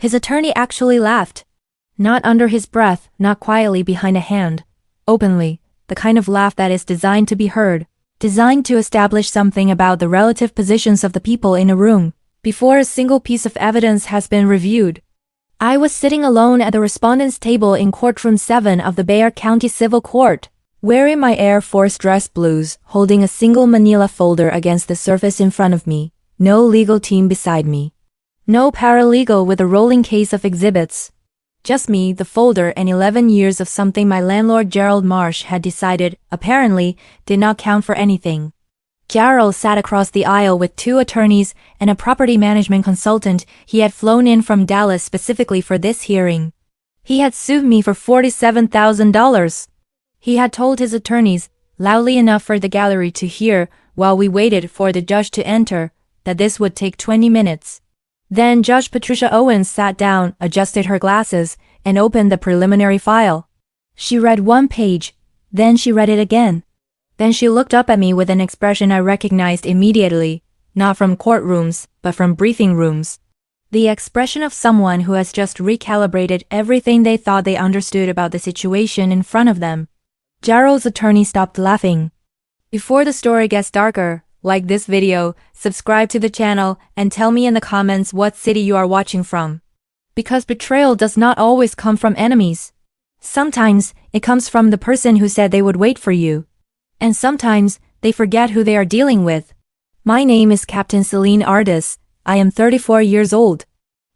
His attorney actually laughed. Not under his breath, not quietly behind a hand. Openly, the kind of laugh that is designed to be heard, designed to establish something about the relative positions of the people in a room, before a single piece of evidence has been reviewed. I was sitting alone at the respondent's table in courtroom 7 of the Bexar County Civil Court, wearing my Air Force dress blues, holding a single manila folder against the surface in front of me, no legal team beside me. No paralegal with a rolling case of exhibits. Just me, the folder, and 11 years of something my landlord Gerald Marsh had decided, apparently, did not count for anything. Gerald sat across the aisle with 2 attorneys and a property management consultant he had flown in from Dallas specifically for this hearing. He had sued me for $47,000. He had told his attorneys, loudly enough for the gallery to hear while we waited for the judge to enter, that this would take 20 minutes. Then Judge Patricia Owens sat down, adjusted her glasses, and opened the preliminary file. She read 1 page, then she read it again. Then she looked up at me with an expression I recognized immediately, not from courtrooms, but from briefing rooms. The expression of someone who has just recalibrated everything they thought they understood about the situation in front of them. Gerald's attorney stopped laughing. Before the story gets darker, like this video, subscribe to the channel, and tell me in the comments what city you are watching from. Because betrayal does not always come from enemies. Sometimes, it comes from the person who said they would wait for you. And sometimes, they forget who they are dealing with. My name is Captain Selene Ardis. I am 34 years old.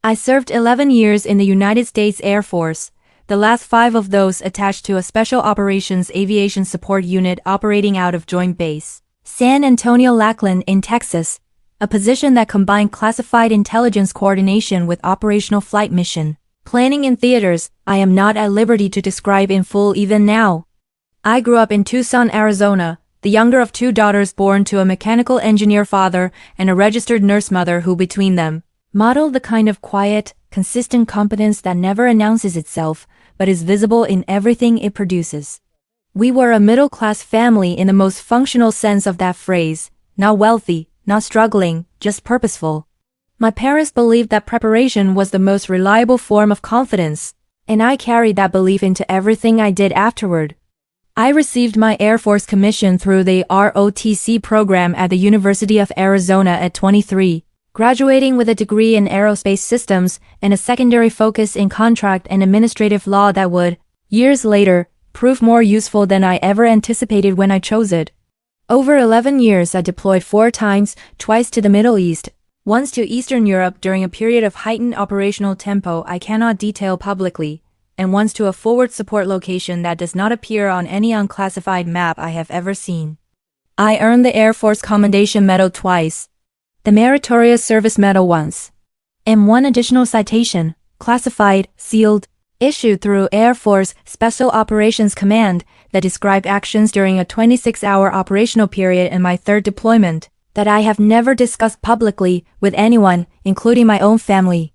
I served 11 years in the United States Air Force, the last 5 of those attached to a Special Operations Aviation Support Unit operating out of Joint Base San Antonio Lackland in Texas, a position that combined classified intelligence coordination with operational flight mission planning in theaters I am not at liberty to describe in full even now. I grew up in Tucson, Arizona, the younger of 2 daughters born to a mechanical engineer father and a registered nurse mother who between them modeled the kind of quiet, consistent competence that never announces itself, but is visible in everything it produces. We were a middle-class family in the most functional sense of that phrase, not wealthy, not struggling, just purposeful. My parents believed that preparation was the most reliable form of confidence, and I carried that belief into everything I did afterward. I received my Air Force commission through the ROTC program at the University of Arizona at 23, graduating with a degree in aerospace systems and a secondary focus in contract and administrative law that would, years later, prove more useful than I ever anticipated when I chose it. Over 11 years I deployed 4 times, twice to the Middle East, once to Eastern Europe during a period of heightened operational tempo I cannot detail publicly, and once to a forward support location that does not appear on any unclassified map I have ever seen. I earned the Air Force Commendation Medal twice, the Meritorious Service Medal once, and 1 additional citation, classified, sealed, issued through Air Force Special Operations Command that described actions during a 26-hour operational period in my 3rd deployment that I have never discussed publicly with anyone, including my own family.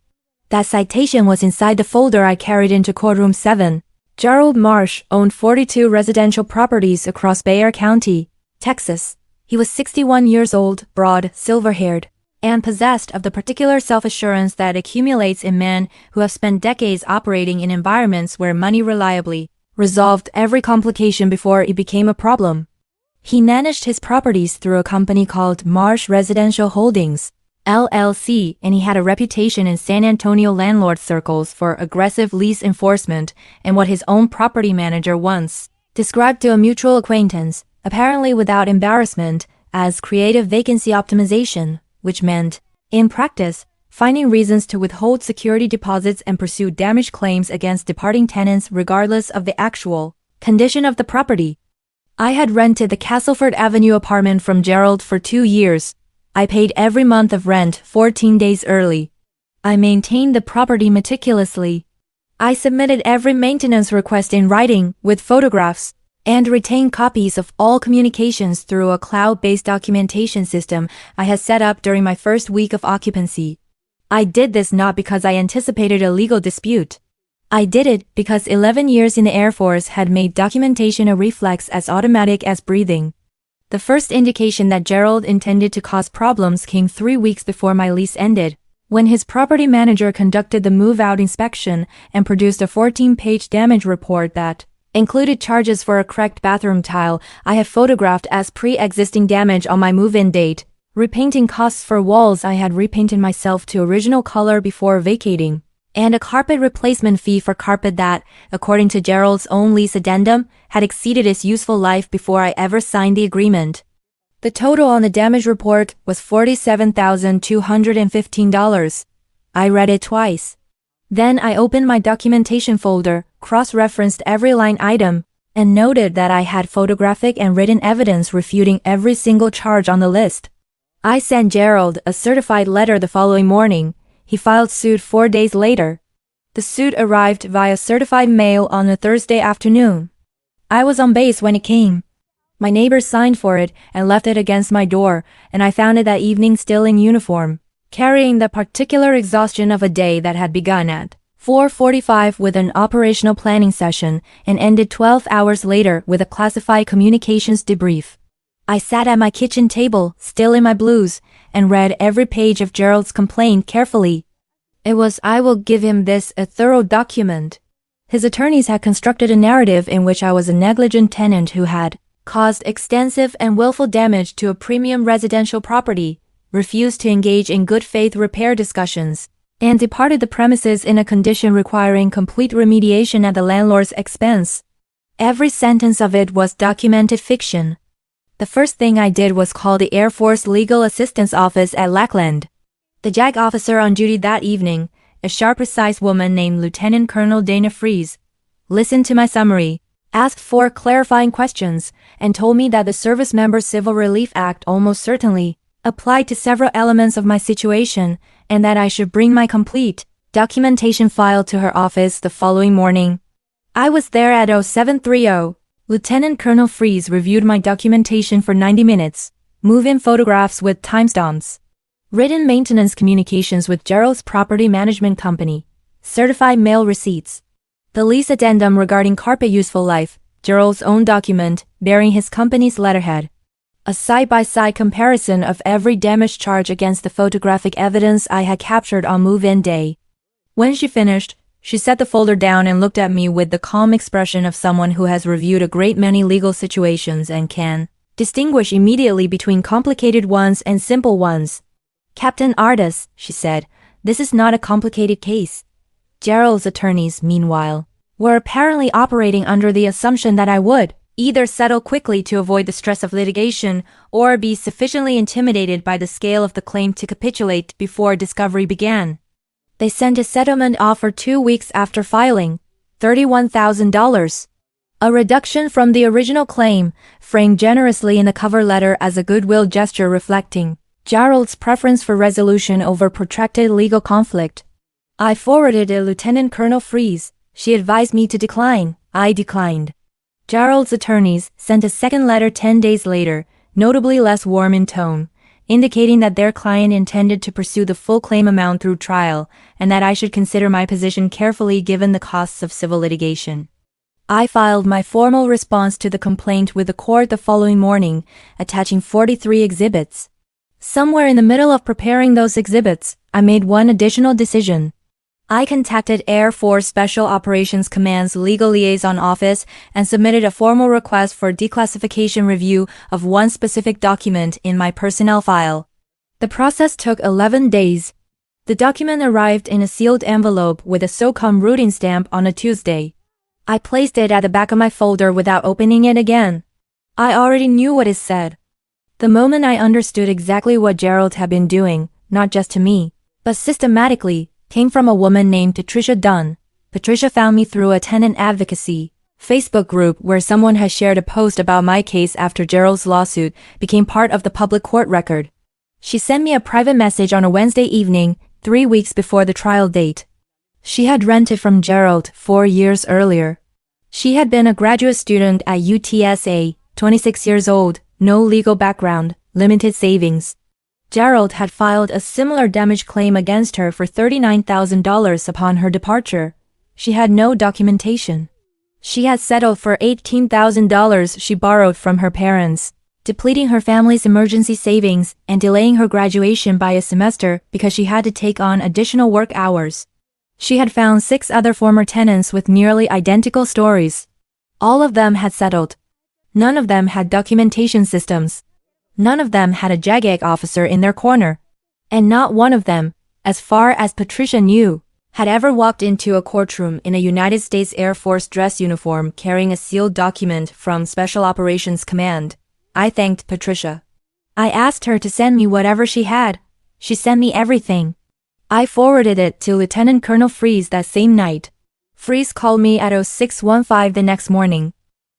That citation was inside the folder I carried into courtroom 7. Gerald Marsh owned 42 residential properties across Bexar County, Texas. He was 61 years old, broad, silver-haired, and possessed of the particular self-assurance that accumulates in men who have spent decades operating in environments where money reliably resolved every complication before it became a problem. He managed his properties through a company called Marsh Residential Holdings, LLC, and he had a reputation in San Antonio landlord circles for aggressive lease enforcement and what his own property manager once described to a mutual acquaintance, apparently without embarrassment, as creative vacancy optimization, which meant, in practice, finding reasons to withhold security deposits and pursue damage claims against departing tenants regardless of the actual condition of the property. I had rented the Castleford Avenue apartment from Gerald for 2 years. I paid every month of rent 14 days early. I maintained the property meticulously. I submitted every maintenance request in writing with photographs and retained copies of all communications through a cloud-based documentation system I had set up during my first week of occupancy. I did this not because I anticipated a legal dispute. I did it because 11 years in the Air Force had made documentation a reflex as automatic as breathing. The first indication that Gerald intended to cause problems came 3 weeks before my lease ended, When his property manager conducted the move-out inspection and produced a 14-page damage report that included charges for a cracked bathroom tile I had photographed as pre-existing damage on my move-in date, repainting costs for walls I had repainted myself to original color before vacating, and a carpet replacement fee for carpet that, according to Gerald's own lease addendum, had exceeded its useful life before I ever signed the agreement. The total on the damage report was $47,215. I read it twice. Then I opened my documentation folder, cross-referenced every line item, and noted that I had photographic and written evidence refuting every single charge on the list. I sent Gerald a certified letter the following morning. He filed suit 4 days later. The suit arrived via certified mail on a Thursday afternoon. I was on base when it came. My neighbor signed for it and left it against my door, and I found it that evening still in uniform, carrying the particular exhaustion of a day that had begun at 4:45 with an operational planning session and ended 12 hours later with a classified communications debrief. I sat at my kitchen table, still in my blues, and read every page of Gerald's complaint carefully. It was, I will give him this, a thorough document. His attorneys had constructed a narrative in which I was a negligent tenant who had caused extensive and willful damage to a premium residential property, refused to engage in good faith repair discussions, and departed the premises in a condition requiring complete remediation at the landlord's expense. Every sentence of it was documented fiction. The first thing I did was call the Air Force Legal Assistance Office at Lackland. The JAG officer on duty that evening, a sharp, precise woman named Lieutenant Colonel Dana Fries, listened to my summary, asked 4 clarifying questions, and told me that the Service Member Civil Relief Act almost certainly applied to several elements of my situation, and that I should bring my complete documentation file to her office the following morning. I was there at 0730. Lieutenant Colonel Fries reviewed my documentation for 90 minutes, move-in photographs with timestamps, written maintenance communications with Gerald's property management company, certified mail receipts, the lease addendum regarding carpet useful life, Gerald's own document bearing his company's letterhead, a side-by-side comparison of every damage charge against the photographic evidence I had captured on move-in day. When she finished, she set the folder down and looked at me with the calm expression of someone who has reviewed a great many legal situations and can distinguish immediately between complicated ones and simple ones. Captain Ardis, she said, this is not a complicated case. Gerald's attorneys, meanwhile, were apparently operating under the assumption that I would either settle quickly to avoid the stress of litigation or be sufficiently intimidated by the scale of the claim to capitulate before discovery began. They sent a settlement offer 2 weeks after filing, $31,000. A reduction from the original claim, framed generously in the cover letter as a goodwill gesture reflecting Gerald's preference for resolution over protracted legal conflict. I forwarded it to Lieutenant Colonel Fries. She advised me to decline. I declined. Gerald's attorneys sent a second letter 10 days later, notably less warm in tone, indicating that their client intended to pursue the full claim amount through trial and that I should consider my position carefully given the costs of civil litigation. I filed my formal response to the complaint with the court the following morning, attaching 43 exhibits. Somewhere in the middle of preparing those exhibits, I made one additional decision. I contacted Air Force Special Operations Command's Legal Liaison Office and submitted a formal request for declassification review of one specific document in my personnel file. The process took 11 days. The document arrived in a sealed envelope with a SOCOM routing stamp on a Tuesday. I placed it at the back of my folder without opening it again. I already knew what it said. The moment I understood exactly what Gerald had been doing, not just to me, but systematically, came from a woman named Patricia Dunn. Patricia found me through a tenant advocacy Facebook group where someone had shared a post about my case after Gerald's lawsuit became part of the public court record. She sent me a private message on a Wednesday evening, 3 weeks before the trial date. She had rented from Gerald 4 years earlier. She had been a graduate student at UTSA, 26 years old, no legal background, limited savings. Gerald had filed a similar damage claim against her for $39,000 upon her departure. She had no documentation. She had settled for $18,000 she borrowed from her parents. depleting her family's emergency savings and delaying her graduation by a semester because she had to take on additional work hours. She had found 6 other former tenants with nearly identical stories. All of them had settled. None of them had documentation systems. None of them had a JAG officer in their corner. And not one of them, as far as Patricia knew, had ever walked into a courtroom in a United States Air Force dress uniform carrying a sealed document from Special Operations Command. I thanked Patricia. I asked her to send me whatever she had. She sent me everything. I forwarded it to Lieutenant Colonel Fries that same night. Fries called me at 0615 the next morning.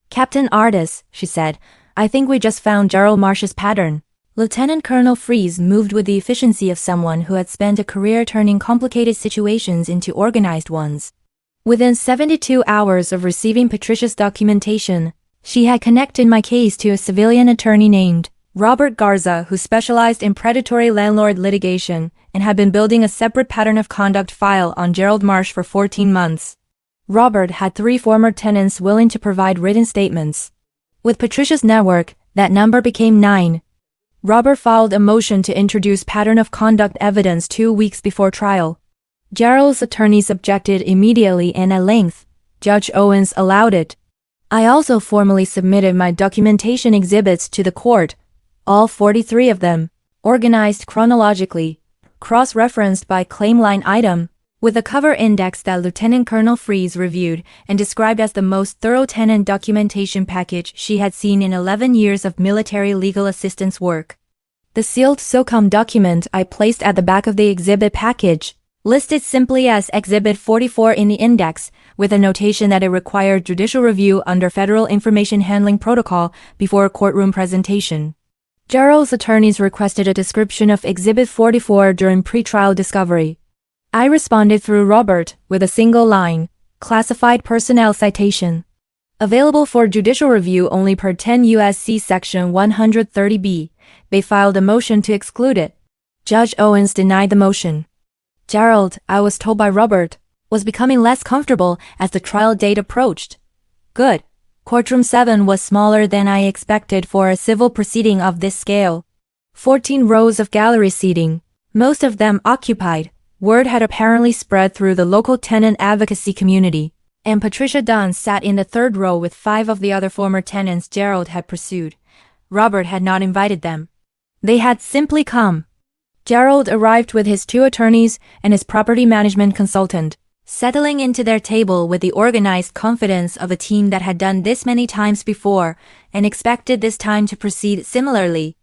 Captain Ardis, she said, I think we just found Gerald Marsh's pattern. Lieutenant Colonel Fries moved with the efficiency of someone who had spent a career turning complicated situations into organized ones. Within 72 hours of receiving Patricia's documentation, she had connected my case to a civilian attorney named Robert Garza, who specialized in predatory landlord litigation and had been building a separate pattern of conduct file on Gerald Marsh for 14 months. Robert had 3 former tenants willing to provide written statements. With Patricia's network, that number became 9. Robert filed a motion to introduce pattern of conduct evidence 2 weeks before trial. Gerald's attorneys objected immediately and at length. Judge Owens allowed it. I also formally submitted my documentation exhibits to the court, all 43 of them, organized chronologically, cross-referenced by claim line item, with a cover index that Lieutenant Colonel Fries reviewed and described as the most thorough tenant documentation package she had seen in 11 years of military legal assistance work. The sealed SOCOM document I placed at the back of the exhibit package, listed simply as Exhibit 44 in the index, with a notation that it required judicial review under Federal Information Handling Protocol before a courtroom presentation. Gerald's attorneys requested a description of Exhibit 44 during pretrial discovery. I responded through Robert with a single line, classified personnel citation. Available for judicial review only per 10 U.S.C. Section 130B. They filed a motion to exclude it. Judge Owens denied the motion. Gerald, I was told by Robert, was becoming less comfortable as the trial date approached. Good. Courtroom 7 was smaller than I expected for a civil proceeding of this scale. 14 rows of gallery seating, most of them occupied. Word had apparently spread through the local tenant advocacy community, and Patricia Dunn sat in the 3rd row with 5 of the other former tenants Gerald had pursued. Robert had not invited them. They had simply come. Gerald arrived with his 2 attorneys and his property management consultant, settling into their table with the organized confidence of a team that had done this many times before and expected this time to proceed similarly.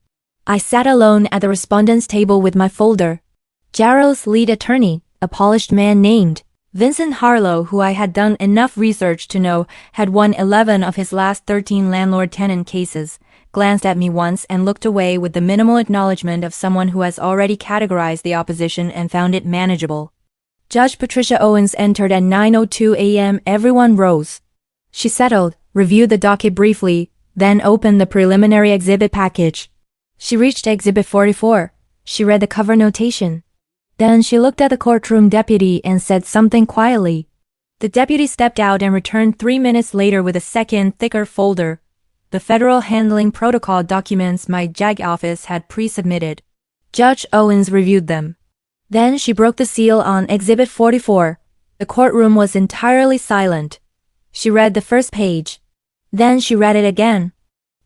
I sat alone at the respondent's table with my folder. Gerald's lead attorney, a polished man named Vincent Harlow, who I had done enough research to know had won 11 of his last 13 landlord-tenant cases, glanced at me once and looked away with the minimal acknowledgement of someone who has already categorized the opposition and found it manageable. Judge Patricia Owens entered at 9:02 a.m. Everyone rose. She settled, reviewed the docket briefly, then opened the preliminary exhibit package. She reached Exhibit 44. She read the cover notation. Then she looked at the courtroom deputy and said something quietly. The deputy stepped out and returned 3 minutes later with a second, thicker folder. The Federal Handling Protocol documents my JAG office had pre-submitted. Judge Owens reviewed them. Then she broke the seal on Exhibit 44. The courtroom was entirely silent. She read the first page. Then she read it again.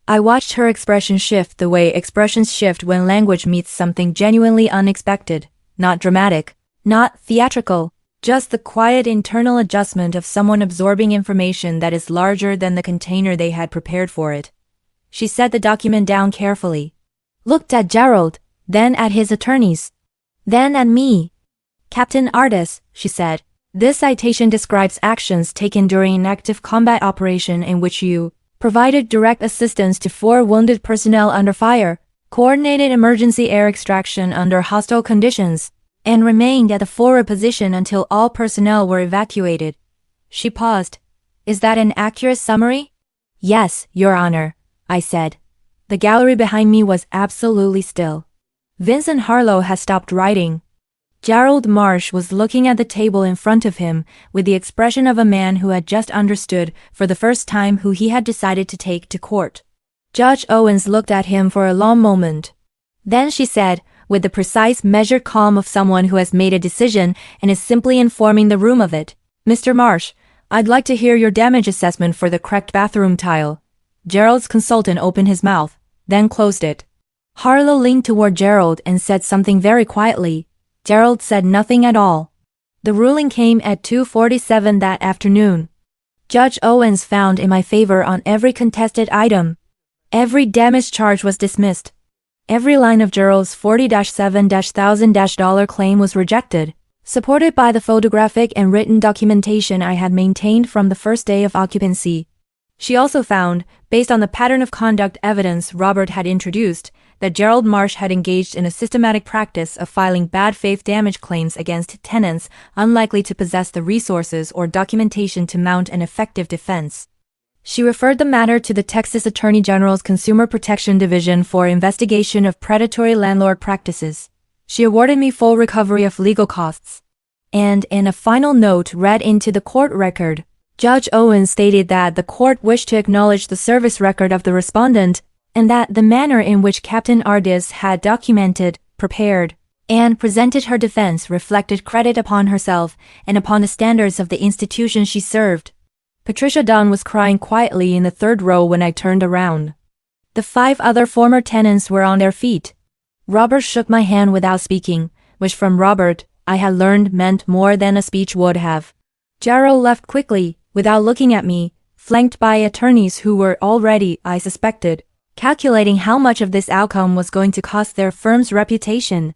I watched her expression shift the way expressions shift when language meets something genuinely unexpected. Not dramatic, not theatrical, just the quiet internal adjustment of someone absorbing information that is larger than the container they had prepared for it. She set the document down carefully, looked at Gerald, then at his attorneys, then at me. Captain Ardis, she said, this citation describes actions taken during an active combat operation in which you provided direct assistance to 4 wounded personnel under fire, coordinated emergency air extraction under hostile conditions, and remained at the forward position until all personnel were evacuated. She paused. Is that an accurate summary? Yes, Your Honor, I said. The gallery behind me was absolutely still. Vincent Harlow had stopped writing. Gerald Marsh was looking at the table in front of him with the expression of a man who had just understood for the first time who he had decided to take to court. Judge Owens looked at him for a long moment. Then she said, with the precise, measured calm of someone who has made a decision and is simply informing the room of it. Mr. Marsh, I'd like to hear your damage assessment for the cracked bathroom tile. Gerald's consultant opened his mouth, then closed it. Harlow leaned toward Gerald and said something very quietly. Gerald said nothing at all. The ruling came at 2:47 that afternoon. Judge Owens found in my favor on every contested item. Every damage charge was dismissed. Every line of Gerald's $40,000 claim was rejected, supported by the photographic and written documentation I had maintained from the first day of occupancy. She also found, based on the pattern of conduct evidence Robert had introduced, that Gerald Marsh had engaged in a systematic practice of filing bad faith damage claims against tenants unlikely to possess the resources or documentation to mount an effective defense. She referred the matter to the Texas Attorney General's Consumer Protection Division for investigation of predatory landlord practices. She awarded me full recovery of legal costs. And in a final note read into the court record, Judge Owens stated that the court wished to acknowledge the service record of the respondent and that the manner in which Captain Ardis had documented, prepared, and presented her defense reflected credit upon herself and upon the standards of the institution she served. Patricia Dunn was crying quietly in the third row when I turned around. The 5 other former tenants were on their feet. Robert shook my hand without speaking, which from Robert, I had learned meant more than a speech would have. Gerald left quickly, without looking at me, flanked by attorneys who were already, I suspected, calculating how much of this outcome was going to cost their firm's reputation.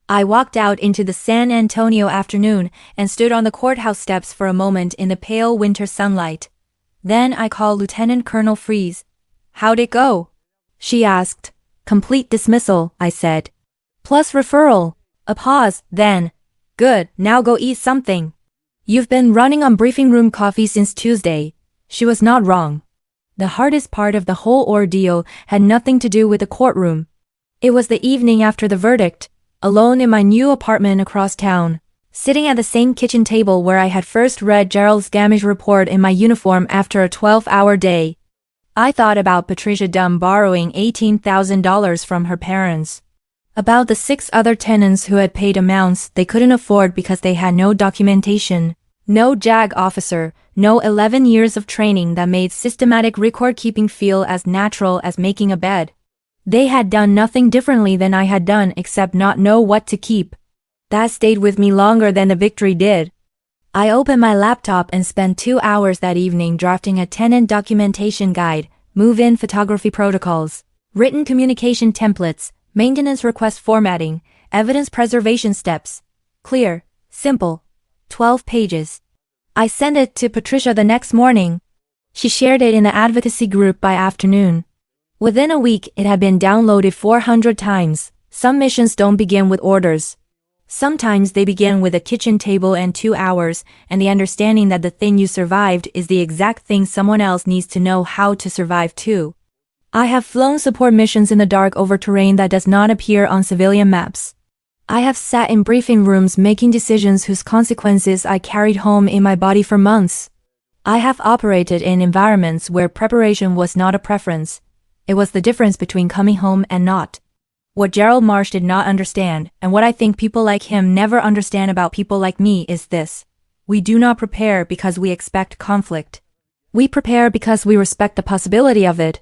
I walked out into the San Antonio afternoon and stood on the courthouse steps for a moment in the pale winter sunlight. Then I called Lieutenant Colonel Freeze. "How'd it go?" she asked. "Complete dismissal," I said. "Plus referral." A pause, then. "Good, now go eat something. You've been running on briefing room coffee since Tuesday." She was not wrong. The hardest part of the whole ordeal had nothing to do with the courtroom. It was the evening after the verdict, alone in my new apartment across town, sitting at the same kitchen table where I had first read Gerald's damage report in my uniform after a 12-hour day. I thought about Patricia Dunn borrowing $18,000 from her parents. About the 6 other tenants who had paid amounts they couldn't afford because they had no documentation, no JAG officer, no 11 years of training that made systematic record-keeping feel as natural as making a bed. They had done nothing differently than I had done except not know what to keep. That stayed with me longer than the victory did. I opened my laptop and spent 2 hours that evening drafting a tenant documentation guide, move-in photography protocols, written communication templates, maintenance request formatting, evidence preservation steps. Clear, simple. 12 pages. I sent it to Patricia the next morning. She shared it in the advocacy group by afternoon. Within a week, it had been downloaded 400 times. Some missions don't begin with orders. Sometimes they begin with a kitchen table and 2 hours, and the understanding that the thing you survived is the exact thing someone else needs to know how to survive too. I have flown support missions in the dark over terrain that does not appear on civilian maps. I have sat in briefing rooms making decisions whose consequences I carried home in my body for months. I have operated in environments where preparation was not a preference. It was the difference between coming home and not. What Gerald Marsh did not understand, and what I think people like him never understand about people like me, is this. We do not prepare because we expect conflict. We prepare because we respect the possibility of it.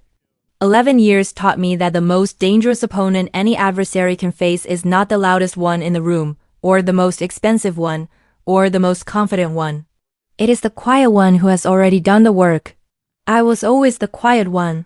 11 years taught me that the most dangerous opponent any adversary can face is not the loudest one in the room, or the most expensive one, or the most confident one. It is the quiet one who has already done the work. I was always the quiet one.